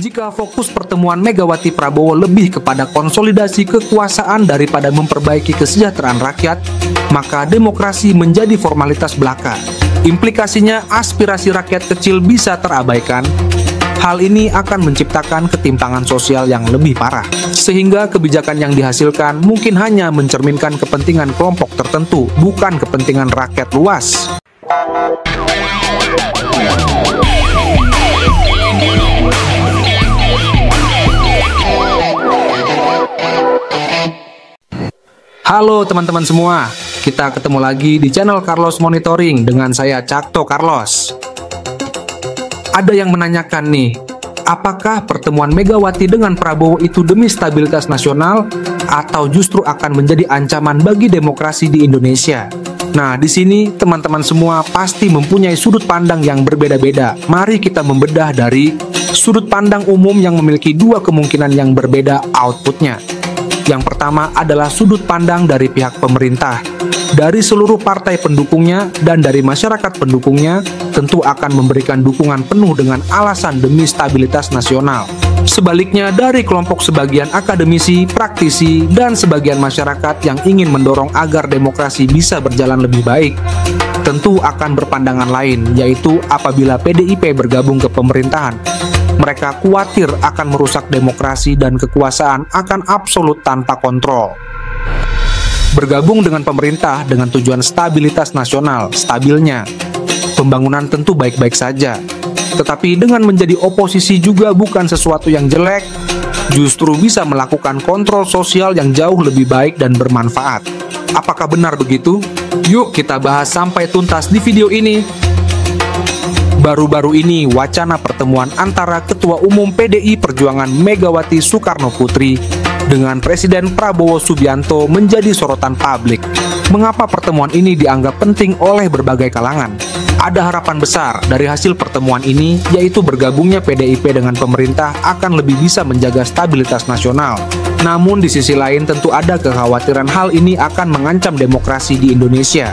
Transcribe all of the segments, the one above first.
Jika fokus pertemuan Megawati Prabowo lebih kepada konsolidasi kekuasaan daripada memperbaiki kesejahteraan rakyat, maka demokrasi menjadi formalitas belaka. Implikasinya aspirasi rakyat kecil bisa terabaikan. Hal ini akan menciptakan ketimpangan sosial yang lebih parah, sehingga kebijakan yang dihasilkan mungkin hanya mencerminkan kepentingan kelompok tertentu, bukan kepentingan rakyat luas. Halo teman-teman semua, kita ketemu lagi di channel Carlos Monitoring dengan saya Cakto Carlos. Ada yang menanyakan nih, apakah pertemuan Megawati dengan Prabowo itu demi stabilitas nasional atau justru akan menjadi ancaman bagi demokrasi di Indonesia? Nah, di sini teman-teman semua pasti mempunyai sudut pandang yang berbeda-beda. Mari kita membedah dari sudut pandang umum yang memiliki dua kemungkinan yang berbeda outputnya. Yang pertama adalah sudut pandang dari pihak pemerintah. Dari seluruh partai pendukungnya dan dari masyarakat pendukungnya tentu akan memberikan dukungan penuh dengan alasan demi stabilitas nasional. Sebaliknya dari kelompok sebagian akademisi, praktisi, dan sebagian masyarakat yang ingin mendorong agar demokrasi bisa berjalan lebih baik, tentu akan berpandangan lain, yaitu apabila PDIP bergabung ke pemerintahan, mereka khawatir akan merusak demokrasi dan kekuasaan akan absolut tanpa kontrol. Bergabung dengan pemerintah dengan tujuan stabilitas nasional, stabilnya pembangunan tentu baik-baik saja. Tetapi dengan menjadi oposisi juga bukan sesuatu yang jelek, justru bisa melakukan kontrol sosial yang jauh lebih baik dan bermanfaat. Apakah benar begitu? Yuk kita bahas sampai tuntas di video ini. Baru-baru ini, wacana pertemuan antara Ketua Umum PDI Perjuangan Megawati Soekarno Putri dengan Presiden Prabowo Subianto menjadi sorotan publik. Mengapa pertemuan ini dianggap penting oleh berbagai kalangan? Ada harapan besar dari hasil pertemuan ini, yaitu bergabungnya PDIP dengan pemerintah akan lebih bisa menjaga stabilitas nasional. Namun di sisi lain tentu ada kekhawatiran hal ini akan mengancam demokrasi di Indonesia.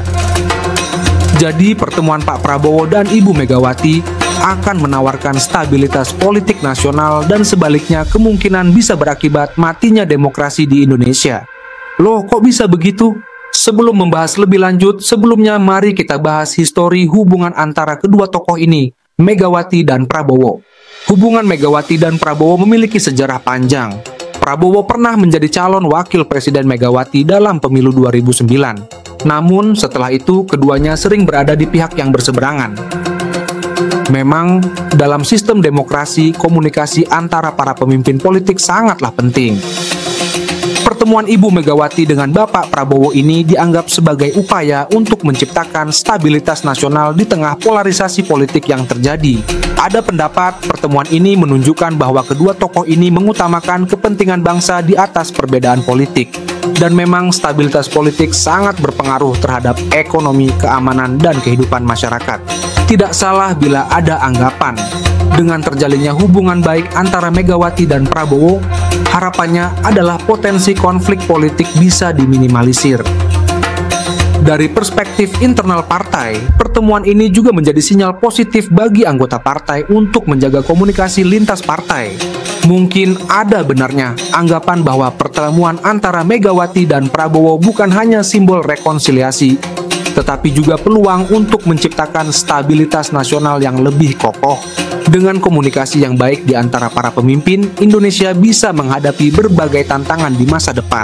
Jadi pertemuan Pak Prabowo dan Ibu Megawati akan menawarkan stabilitas politik nasional dan sebaliknya kemungkinan bisa berakibat matinya demokrasi di Indonesia. Loh, kok bisa begitu? Sebelum membahas lebih lanjut, sebelumnya mari kita bahas histori hubungan antara kedua tokoh ini, Megawati dan Prabowo. Hubungan Megawati dan Prabowo memiliki sejarah panjang. Prabowo pernah menjadi calon wakil presiden Megawati dalam pemilu 2009. Namun setelah itu keduanya sering berada di pihak yang berseberangan. Memang dalam sistem demokrasi, komunikasi antara para pemimpin politik sangatlah penting. Pertemuan Ibu Megawati dengan Bapak Prabowo ini dianggap sebagai upaya untuk menciptakan stabilitas nasional di tengah polarisasi politik yang terjadi. Ada pendapat pertemuan ini menunjukkan bahwa kedua tokoh ini mengutamakan kepentingan bangsa di atas perbedaan politik. Dan memang stabilitas politik sangat berpengaruh terhadap ekonomi, keamanan, dan kehidupan masyarakat. Tidak salah bila ada anggapan, dengan terjalinnya hubungan baik antara Megawati dan Prabowo, harapannya adalah potensi konflik politik bisa diminimalisir. Dari perspektif internal partai, pertemuan ini juga menjadi sinyal positif bagi anggota partai untuk menjaga komunikasi lintas partai. Mungkin ada benarnya anggapan bahwa pertemuan antara Megawati dan Prabowo bukan hanya simbol rekonsiliasi, tetapi juga peluang untuk menciptakan stabilitas nasional yang lebih kokoh. Dengan komunikasi yang baik di antara para pemimpin, Indonesia bisa menghadapi berbagai tantangan di masa depan.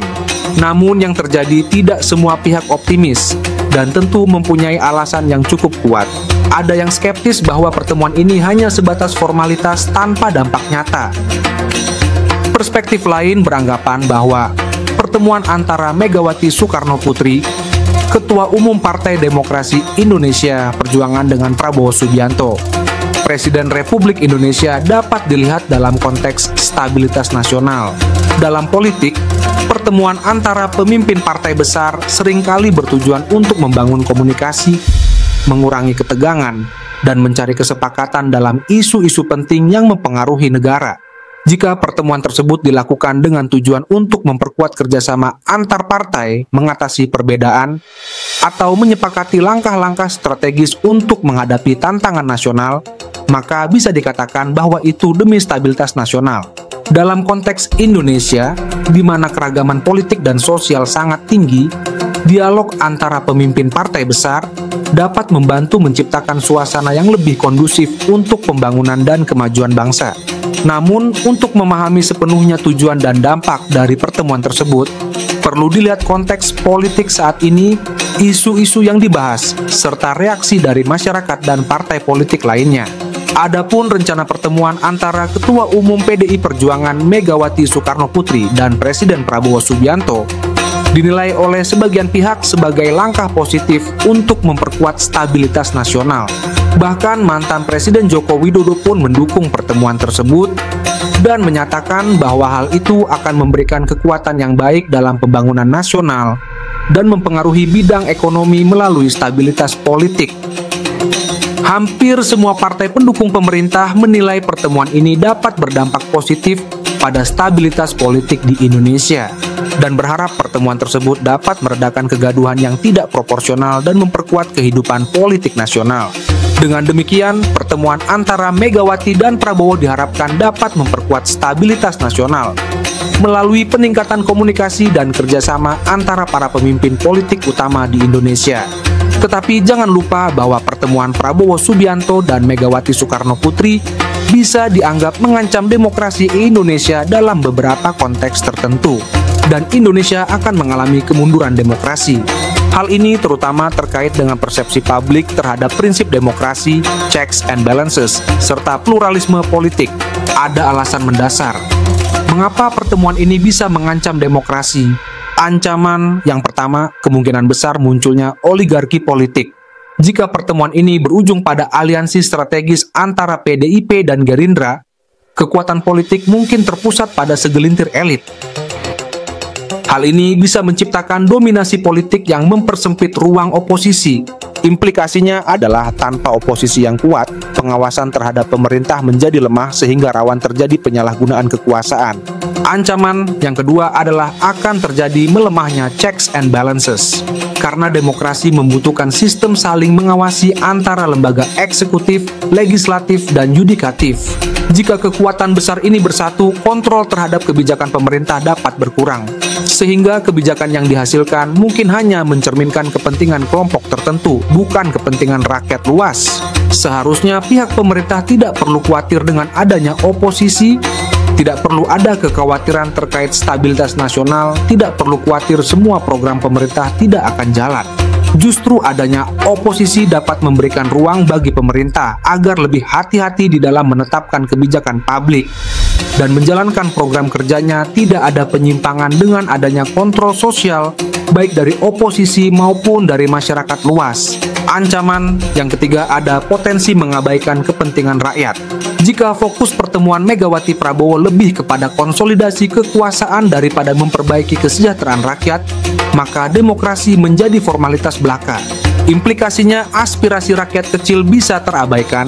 Namun yang terjadi tidak semua pihak optimis dan tentu mempunyai alasan yang cukup kuat. Ada yang skeptis bahwa pertemuan ini hanya sebatas formalitas tanpa dampak nyata. Perspektif lain beranggapan bahwa pertemuan antara Megawati Soekarno Putri, Ketua Umum Partai Demokrasi Indonesia Perjuangan dengan Prabowo Subianto, Presiden Republik Indonesia dapat dilihat dalam konteks stabilitas nasional. Dalam politik, pertemuan antara pemimpin partai besar seringkali bertujuan untuk membangun komunikasi, mengurangi ketegangan, dan mencari kesepakatan dalam isu-isu penting yang mempengaruhi negara. Jika pertemuan tersebut dilakukan dengan tujuan untuk memperkuat kerjasama antar partai, mengatasi perbedaan, atau menyepakati langkah-langkah strategis untuk menghadapi tantangan nasional, maka bisa dikatakan bahwa itu demi stabilitas nasional. Dalam konteks Indonesia, di mana keragaman politik dan sosial sangat tinggi, dialog antara pemimpin partai besar dapat membantu menciptakan suasana yang lebih kondusif untuk pembangunan dan kemajuan bangsa. Namun, untuk memahami sepenuhnya tujuan dan dampak dari pertemuan tersebut, perlu dilihat konteks politik saat ini, isu-isu yang dibahas, serta reaksi dari masyarakat dan partai politik lainnya. Adapun rencana pertemuan antara Ketua Umum PDI Perjuangan Megawati Soekarnoputri dan Presiden Prabowo Subianto dinilai oleh sebagian pihak sebagai langkah positif untuk memperkuat stabilitas nasional. Bahkan mantan Presiden Joko Widodo pun mendukung pertemuan tersebut dan menyatakan bahwa hal itu akan memberikan kekuatan yang baik dalam pembangunan nasional dan mempengaruhi bidang ekonomi melalui stabilitas politik. Hampir semua partai pendukung pemerintah menilai pertemuan ini dapat berdampak positif pada stabilitas politik di Indonesia dan berharap pertemuan tersebut dapat meredakan kegaduhan yang tidak proporsional dan memperkuat kehidupan politik nasional. Dengan demikian, pertemuan antara Megawati dan Prabowo diharapkan dapat memperkuat stabilitas nasional melalui peningkatan komunikasi dan kerjasama antara para pemimpin politik utama di Indonesia. Tetapi jangan lupa bahwa pertemuan Prabowo Subianto dan Megawati Soekarnoputri bisa dianggap mengancam demokrasi Indonesia dalam beberapa konteks tertentu, dan Indonesia akan mengalami kemunduran demokrasi. Hal ini terutama terkait dengan persepsi publik terhadap prinsip demokrasi, checks and balances, serta pluralisme politik. Ada alasan mendasar mengapa pertemuan ini bisa mengancam demokrasi. Ancaman yang pertama, kemungkinan besar munculnya oligarki politik. Jika pertemuan ini berujung pada aliansi strategis antara PDIP dan Gerindra, kekuatan politik mungkin terpusat pada segelintir elit. Hal ini bisa menciptakan dominasi politik yang mempersempit ruang oposisi. Implikasinya adalah tanpa oposisi yang kuat, pengawasan terhadap pemerintah menjadi lemah sehingga rawan terjadi penyalahgunaan kekuasaan. Ancaman yang kedua adalah akan terjadi melemahnya checks and balances, karena demokrasi membutuhkan sistem saling mengawasi antara lembaga eksekutif, legislatif, dan yudikatif. Jika kekuatan besar ini bersatu, kontrol terhadap kebijakan pemerintah dapat berkurang, sehingga kebijakan yang dihasilkan mungkin hanya mencerminkan kepentingan kelompok tertentu, bukan kepentingan rakyat luas. Seharusnya pihak pemerintah tidak perlu khawatir dengan adanya oposisi. Tidak perlu ada kekhawatiran terkait stabilitas nasional, tidak perlu khawatir semua program pemerintah tidak akan jalan. Justru adanya oposisi dapat memberikan ruang bagi pemerintah agar lebih hati-hati di dalam menetapkan kebijakan publik dan menjalankan program kerjanya. Tidak ada penyimpangan dengan adanya kontrol sosial, baik dari oposisi maupun dari masyarakat luas. Ancaman yang ketiga, ada potensi mengabaikan kepentingan rakyat. Jika fokus pertemuan Megawati Prabowo lebih kepada konsolidasi kekuasaan daripada memperbaiki kesejahteraan rakyat, maka demokrasi menjadi formalitas belaka. Implikasinya aspirasi rakyat kecil bisa terabaikan.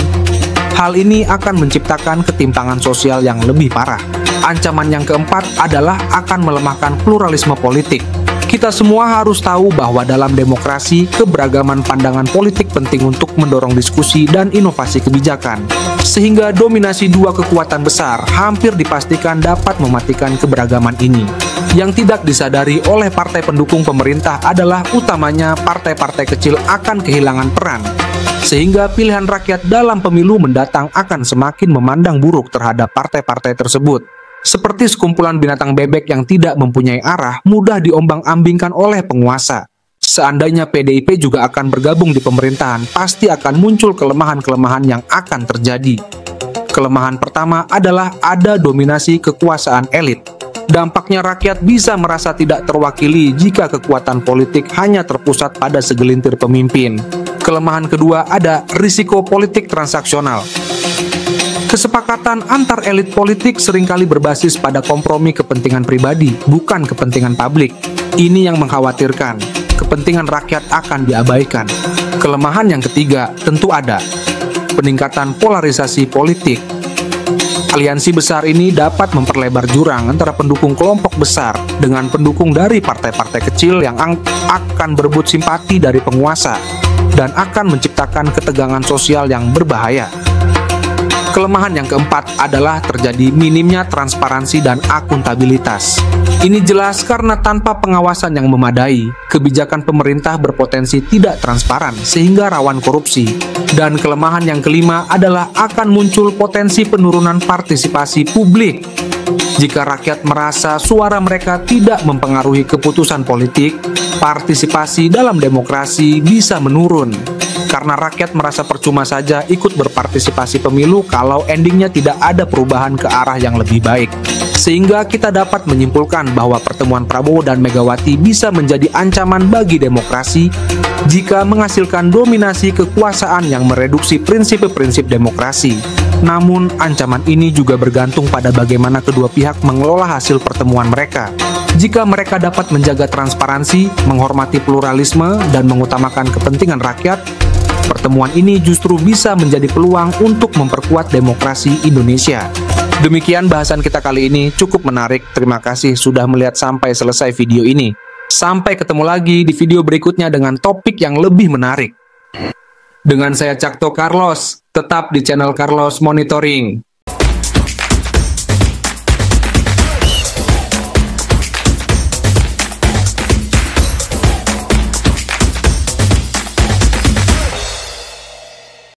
Hal ini akan menciptakan ketimpangan sosial yang lebih parah. Ancaman yang keempat adalah akan melemahkan pluralisme politik. Kita semua harus tahu bahwa dalam demokrasi, keberagaman pandangan politik penting untuk mendorong diskusi dan inovasi kebijakan. Sehingga dominasi dua kekuatan besar hampir dipastikan dapat mematikan keberagaman ini. Yang tidak disadari oleh partai pendukung pemerintah adalah utamanya partai-partai kecil akan kehilangan peran. Sehingga pilihan rakyat dalam pemilu mendatang akan semakin memandang buruk terhadap partai-partai tersebut. Seperti sekumpulan binatang bebek yang tidak mempunyai arah, mudah diombang-ambingkan oleh penguasa. Seandainya PDIP juga akan bergabung di pemerintahan, pasti akan muncul kelemahan-kelemahan yang akan terjadi. Kelemahan pertama adalah ada dominasi kekuasaan elit. Dampaknya rakyat bisa merasa tidak terwakili jika kekuatan politik hanya terpusat pada segelintir pemimpin. Kelemahan kedua, ada risiko politik transaksional. Kesepakatan antar elit politik seringkali berbasis pada kompromi kepentingan pribadi, bukan kepentingan publik. Ini yang mengkhawatirkan. Kepentingan rakyat akan diabaikan. Kelemahan yang ketiga tentu ada peningkatan polarisasi politik. Aliansi besar ini dapat memperlebar jurang antara pendukung kelompok besar dengan pendukung dari partai-partai kecil yang akan berebut simpati dari penguasa dan akan menciptakan ketegangan sosial yang berbahaya. Kelemahan yang keempat adalah terjadi minimnya transparansi dan akuntabilitas. Ini jelas karena tanpa pengawasan yang memadai, kebijakan pemerintah berpotensi tidak transparan sehingga rawan korupsi. Dan kelemahan yang kelima adalah akan muncul potensi penurunan partisipasi publik. Jika rakyat merasa suara mereka tidak mempengaruhi keputusan politik, partisipasi dalam demokrasi bisa menurun. Karena rakyat merasa percuma saja ikut berpartisipasi pemilu kalau endingnya tidak ada perubahan ke arah yang lebih baik. Sehingga kita dapat menyimpulkan bahwa pertemuan Prabowo dan Megawati bisa menjadi ancaman bagi demokrasi jika menghasilkan dominasi kekuasaan yang mereduksi prinsip-prinsip demokrasi. Namun, ancaman ini juga bergantung pada bagaimana kedua pihak mengelola hasil pertemuan mereka. Jika mereka dapat menjaga transparansi, menghormati pluralisme, dan mengutamakan kepentingan rakyat, pertemuan ini justru bisa menjadi peluang untuk memperkuat demokrasi Indonesia. Demikian bahasan kita kali ini, cukup menarik. Terima kasih sudah melihat sampai selesai video ini. Sampai ketemu lagi di video berikutnya dengan topik yang lebih menarik. Dengan saya Cakto Carlos, tetap di channel Carlos Monitoring.